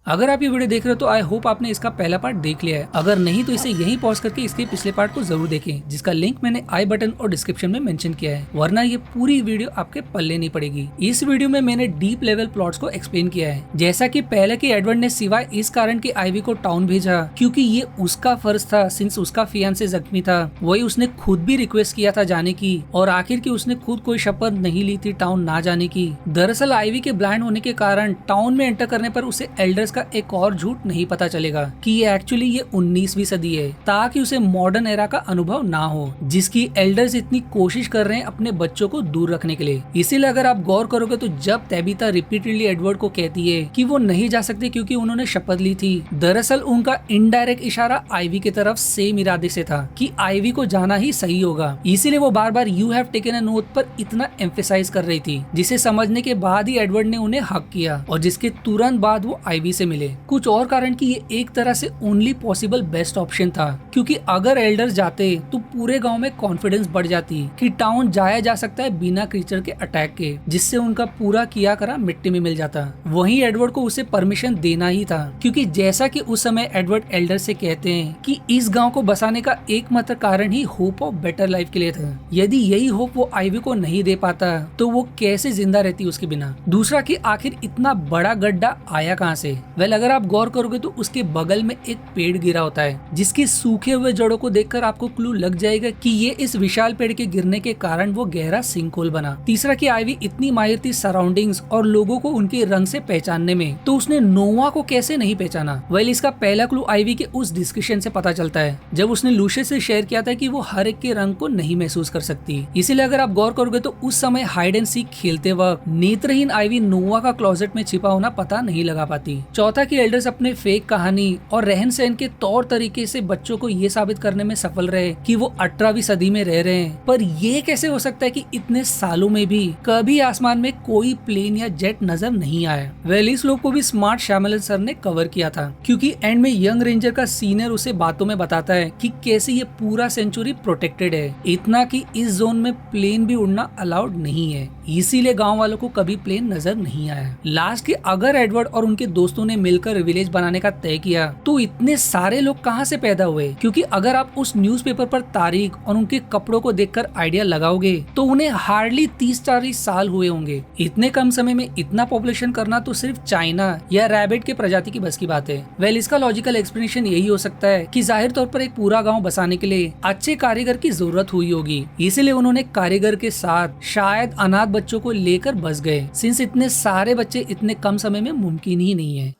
अगर आप ये वीडियो देख रहे हो तो आई होप आपने इसका पहला पार्ट देख लिया है। अगर नहीं तो इसे यहीं पॉज करके इसके पिछले पार्ट को जरूर देखें, जिसका लिंक मैंने आई बटन और डिस्क्रिप्शन में मेंशन किया है, वरना ये पूरी वीडियो आपके पल्ले नहीं पड़ेगी। इस वीडियो में मैंने डीप लेवल प्लॉट्स को एक्सप्लेन किया है, जैसा कि पहले कि एडवर्ड ने सिवाय इस कारण कि आइवी को टाउन भेजा क्योंकि ये उसका फर्ज था, सिंस उसका फियांसे जख्मी था, वही उसने खुद भी रिक्वेस्ट किया था जाने की, और आखिर की उसने खुद कोई शपथ नहीं ली थी टाउन ना जाने की। दरअसल आइवी के ब्लाइंड होने के कारण टाउन में एंटर करने पर उसे एल्डर्स का एक और झूठ नहीं पता चलेगा कि ये एक्चुअली ये 19वीं सदी है, ताकि उसे मॉडर्न एरा का अनुभव ना हो, जिसकी एल्डर्स इतनी कोशिश कर रहे हैं अपने बच्चों को दूर रखने के लिए। इसीलिए अगर आप गौर करोगे तो जब तेबिता रिपीटेडली एडवर्ड को कहती है कि वो नहीं जा सकते क्योंकि उन्होंने शपथ ली थी, दरअसल उनका इनडायरेक्ट इशारा आइवी की तरफ सेम इरादे से था कि आइवी को जाना ही सही होगा। इसीलिए वो बार बार you have taken a oath पर इतना एम्फेसाइज कर रही थी, जिसे समझने के बाद ही एडवर्ड ने उन्हें हक किया और जिसके तुरंत बाद वो आइवी से मिले। कुछ और कारण कि ये एक तरह से ओनली पॉसिबल बेस्ट ऑप्शन था, क्योंकि अगर एल्डर्स जाते तो पूरे गांव में कॉन्फिडेंस बढ़ जाती कि टाउन जाया जा सकता है बिना क्रीचर के अटैक के, जिससे उनका पूरा किया करा मिट्टी में मिल जाता। वहीं एडवर्ड को उसे परमिशन देना ही था, क्योंकि जैसा कि उस समय एडवर्ड एल्डर से कहते हैं कि इस गांव को बसाने का एकमात्र कारण ही होप ऑफ बेटर लाइफ के लिए था। यदि यही होप वो आइवी को नहीं दे पाता तो वो कैसे जिंदा रहती उसके बिना। दूसरा कि आखिर इतना बड़ा गड्ढा आया कहाँ से। वेल, अगर आप गौर करोगे तो उसके बगल में एक पेड़ गिरा होता है, जिसकी सूखे हुए जड़ों को देखकर आपको क्लू लग जाएगा कि ये इस विशाल पेड़ के गिरने के कारण वो गहरा सिंकहोल बना। तीसरा कि आइवी इतनी माहिर थी सराउंडिंग्स और लोगों को उनके रंग से पहचानने में, तो उसने नोवा को कैसे नहीं पहचाना। वेल, इसका पहला क्लू आइवी के उस डिस्कशन से पता चलता है जब उसने लूशियस से शेयर किया था कि वो हर एक के रंग को नहीं महसूस कर सकती। इसीलिए अगर आप गौर करोगे तो उस समय हाइड एंड सीक खेलते वक्त नेत्रहीन आइवी नोवा का क्लोजेट में छिपा होना पता नहीं लगा पाती। चौथा कि एल्डर्स अपने फेक कहानी और रहन सहन के तौर तरीके से बच्चों को ये साबित करने में सफल रहे कि वो 18वीं सदी में रह रहे हैं। पर ये कैसे हो सकता है कि इतने सालों में भी कभी आसमान में कोई प्लेन या जेट नजर नहीं आया। वेल, इस लोग को भी स्मार्ट श्यामलन सर ने कवर किया था, क्योंकि एंड में यंग रेंजर का सीनियर उसे बातों में बताता है कि कैसे ये पूरा सेंचुरी प्रोटेक्टेड है, इतना कि इस जोन में प्लेन भी उड़ना अलाउड नहीं है। इसीलिए गांव वालों को कभी प्लेन नजर नहीं आया। लास्ट के अगर एडवर्ड और उनके दोस्तों ने मिलकर विलेज बनाने का तय किया तो इतने सारे लोग कहां से पैदा हुए, क्योंकि अगर आप उस न्यूज़पेपर पर तारीख और उनके कपड़ों को देखकर आइडिया लगाओगे तो उन्हें हार्डली 30-40 साल हुए होंगे। इतने कम समय में इतना पॉपुलेशन करना तो सिर्फ चाइना या रैबिट के प्रजाति की बस की बात है। वेल, इसका लॉजिकल एक्सप्लेनेशन यही हो सकता है कि जाहिर तौर पर एक पूरा गाँव बसाने के लिए अच्छे कारीगर की जरूरत हुई होगी, इसीलिए उन्होंने कारीगर के साथ शायद अनाथ बच्चों को लेकर बस गए, सिंस इतने सारे बच्चे इतने कम समय में मुमकिन ही नहीं है।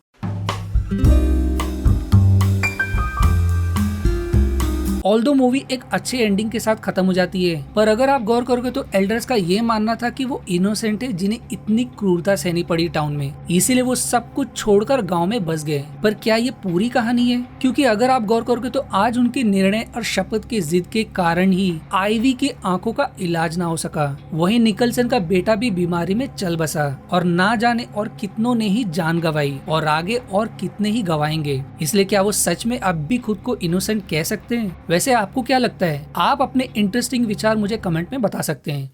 ऑल्दो मूवी एक अच्छे एंडिंग के साथ खत्म हो जाती है, पर अगर आप गौर करोगे तो एल्डर्स का ये मानना था कि वो इनोसेंट है जिन्हें इतनी क्रूरता सहनी पड़ी टाउन में, इसीलिए वो सब कुछ छोड़कर गांव में बस गए। पर क्या ये पूरी कहानी है? क्योंकि अगर आप गौर करोगे तो आज उनके निर्णय और शपथ के जिद के कारण ही आइवी के आंखों का इलाज ना हो सका। वहीं निकलसन का बेटा भी बीमारी में चल बसा और ना जाने और कितनों ने ही जान गंवाई और आगे और कितने ही गंवाएंगे। इसलिए क्या वो सच में अब भी खुद को इनोसेंट कह सकते हैं? वैसे आपको क्या लगता है? आप अपने इंटरेस्टिंग विचार मुझे कमेंट में बता सकते हैं।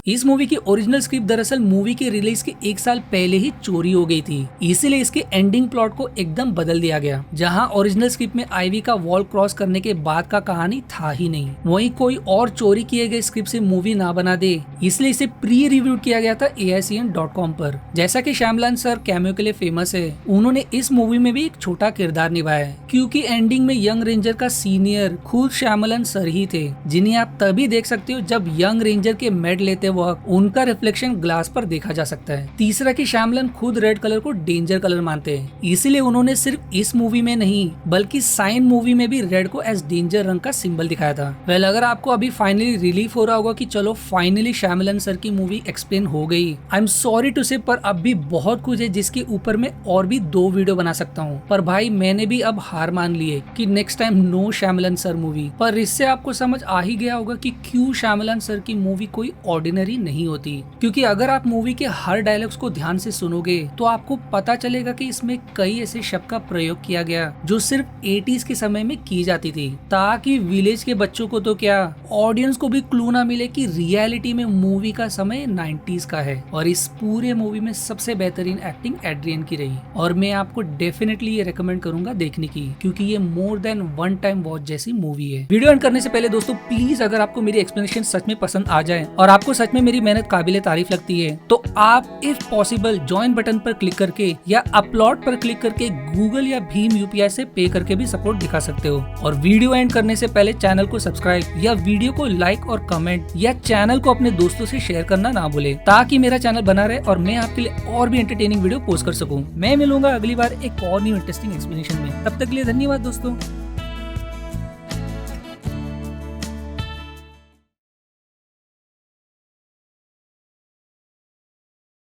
इस मूवी की ओरिजिनल स्क्रिप्ट दरअसल मूवी के रिलीज के 1 साल पहले ही चोरी हो गई थी, इसीलिए इसके एंडिंग प्लॉट को एकदम बदल दिया गया। जहां ओरिजिनल स्क्रिप्ट में आइवी का वॉल क्रॉस करने के बाद का कहानी था ही नहीं, वहीं कोई और चोरी किए गए स्क्रिप्ट से मूवी ना बना दे, इसलिए इसे प्री रिव्यू किया गया था AICN.com पर। जैसा कि श्यामलाल सर कैमियो के लिए फेमस है, उन्होंने इस मूवी में भी एक छोटा किरदार निभाया है, क्योंकि एंडिंग में यंग रेंजर का सीनियर खुद श्यामलाल सर ही थे, जिन्हें आप तभी देख सकते हो जब यंग रेंजर के मेड लेते वक्त उनका रिफ्लेक्शन ग्लास पर देखा जा सकता है। तीसरा कि श्यामलन खुद रेड कलर को डेंजर कलर मानते हैं, इसीलिए उन्होंने सिर्फ इस मूवी में नहीं बल्कि साइन मूवी में भी रेड को एज डेंजर रंग का सिंबल दिखाया था। वेल, अगर आपको अभी फाइनली रिलीफ हो रहा होगा कि चलो फाइनली श्यामलन सर की मूवी एक्सप्लेन हो गई, आई एम सॉरी टू से, पर अब भी बहुत कुछ है जिसके ऊपर मैं और भी 2 वीडियो बना सकता हूँ। पर भाई मैंने भी अब हार मान ली है कि next time no Shyamalan sir movie. पर इससे आपको समझ आ ही गया होगा कि क्यों श्यामलन सर की मूवी कोई ऑर्डिनरी ऑर्डिनरी नहीं होती, क्योंकि अगर आप मूवी के हर डायलॉग्स को ध्यान से सुनोगे तो आपको पता चलेगा कि इसमें कई ऐसे शब्द का प्रयोग किया गया जो सिर्फ 80s के समय में की जाती थी, ताकि विलेज के बच्चों को तो क्या, ऑडियंस को भी क्लू ना मिले कि रियलिटी में मूवी का समय 90s का है। और इस पूरे मूवी में सबसे बेहतरीन एक्टिंग एड्रियन की रही, और मैं आपको डेफिनेटली ये रेकमेंड करूंगा देखने की, क्योंकि ये more than one time watch जैसी मूवी है। वीडियो एंड करने से पहले दोस्तों प्लीज, अगर आपको मेरी एक्सप्लेनेशन सच में पसंद आ जाए और आपको सच में मेरी मेहनत काबिले तारीफ लगती है, तो आप इफ पॉसिबल ज्वाइन बटन पर क्लिक करके या अपलोड पर क्लिक करके गूगल या भीम यूपीआई से पे करके भी सपोर्ट दिखा सकते हो। और वीडियो एंड करने से पहले चैनल को सब्सक्राइब या वीडियो को लाइक और कमेंट या चैनल को अपने दोस्तों से शेयर करना ना भूले, ताकि मेरा चैनल बना रहे और मैं आपके लिए और भी एंटरटेनिंग वीडियो पोस्ट कर सकूं। मैं मिलूंगा अगली बार एक और न्यू इंटरेस्टिंग एक्सप्लेनेशन में। तब तक के लिए धन्यवाद दोस्तों।